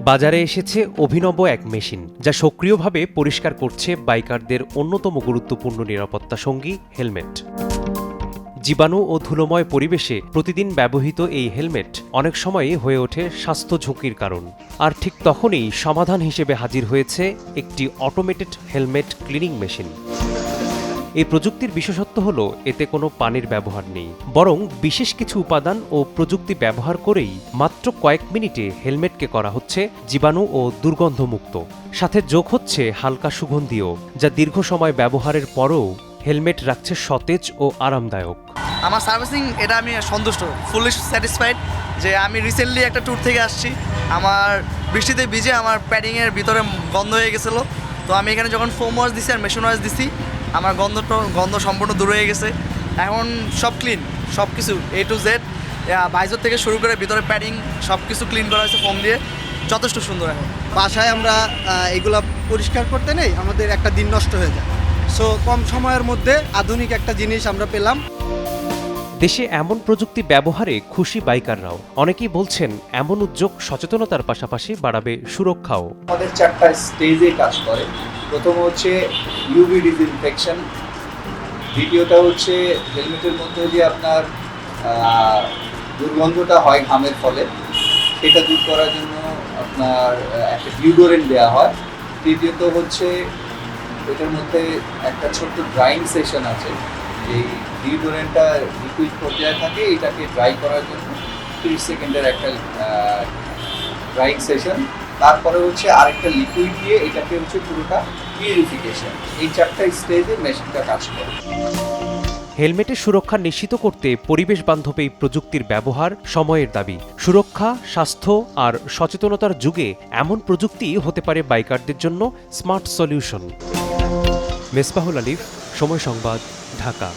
বাজারে এসেছে অভিনব এক মেশিন যা সক্রিয়ভাবে পরিষ্কার করছে বাইকারদের অন্যতম গুরুত্বপূর্ণ নিরাপত্তা সঙ্গী হেলমেট। জীবাণু ও ধুলোময় পরিবেশে প্রতিদিন ব্যবহৃত এই হেলমেট অনেক সময়ই হয়ে ওঠে স্বাস্থ্য ঝুঁকির কারণ। আর ঠিক তখনই সমাধান হিসেবে হাজির হয়েছে একটি অটোমেটেড হেলমেট ক্লিনিং মেশিন। এই প্রযুক্তির বিশেষত্ব হল এতে কোনো পানির ব্যবহার নেই, বরং বিশেষ কিছু উপাদান ও প্রযুক্তি ব্যবহার করেই মাত্র কয়েক মিনিটে হেলমেটকে করা হচ্ছে জীবাণু ও দুর্গন্ধমুক্ত। সাথে যোগ হচ্ছে হালকা সুগন্ধিও, যা দীর্ঘ সময় ব্যবহারের পরও হেলমেট রাখছে সতেজ ও আরামদায়ক। আমার সার্ভিসিং এটা আমি সন্তুষ্ট, ফুলি স্যাটিসফাইড। যে আমি রিসেন্টলি একটা ট্যুর থেকে আসছি, আমার বৃষ্টিতে ভিজে আমার প্যাডিংয়ের ভিতরে গন্ধ হয়ে গেছিলো। তো আমি এখানে যখন ফোম ওয়াশ দিছি আর মেশিন ওয়াশ দিছি, আমার গন্ধ সম্পূর্ণ দূর হয়ে গেছে। এখন সব ক্লিন, সব কিছু A to Z, বাইজর থেকে শুরু করে ভিতরে প্যাডিং সব কিছু ক্লিন করা হয়েছে ফোম দিয়ে, যথেষ্ট সুন্দর। এখন বাসায় আমরা এগুলা পরিষ্কার করতে নেই, আমাদের একটা দিন নষ্ট হয়ে যায়। সো কম সময়ের মধ্যে আধুনিক একটা জিনিস আমরা পেলাম। দেশে এমন প্রযুক্তি ব্যবহারে খুশি বাইকাররাও। অনেকেই বলছেন এমন উদ্যোগ সচেতনতার পাশাপাশি বাড়াবে সুরক্ষাও। আমাদের 4টা স্টেজে কাজ করে। প্রথম হচ্ছে ইউভি ডিসইনফেকশন, দ্বিতীয়টা হচ্ছে হেলমেটের মধ্যে যে আপনার দুর্গন্ধটা হয় ঘামের ফলে, সেটা দূর করার জন্য আপনার একটা ডিওডোরেন্ট দেওয়া হয়। তৃতীয়ত হচ্ছে এটার মধ্যে একটা ছোট্ট ড্রাইং সেশন আছে। এই ডিওডোরেন্টটা লিকুইড পর্যায়ে থাকে, এটাকে ড্রাই করার জন্য 30 সেকেন্ডের একটা ড্রাইং সেশন। তারপরে হচ্ছে আরেকটা লিকুইড দিয়ে এটাকে হচ্ছে পুরোটা পিউরিফিকেশন। এই 4টা স্টেজে মেশিনটা কাজ করে। হেলমেটের সুরক্ষা নিশ্চিত করতে পরিবেশ বান্ধব এই প্রযুক্তির ব্যবহার সময়ের দাবি। সুরক্ষা, স্বাস্থ্য আর সচেতনতার যুগে এমন প্রযুক্তি হতে পারে বাইকারদের জন্য স্মার্ট সলিউশন। মেসবাহুল আলিফ, সময় সংবাদ, ঢাকা।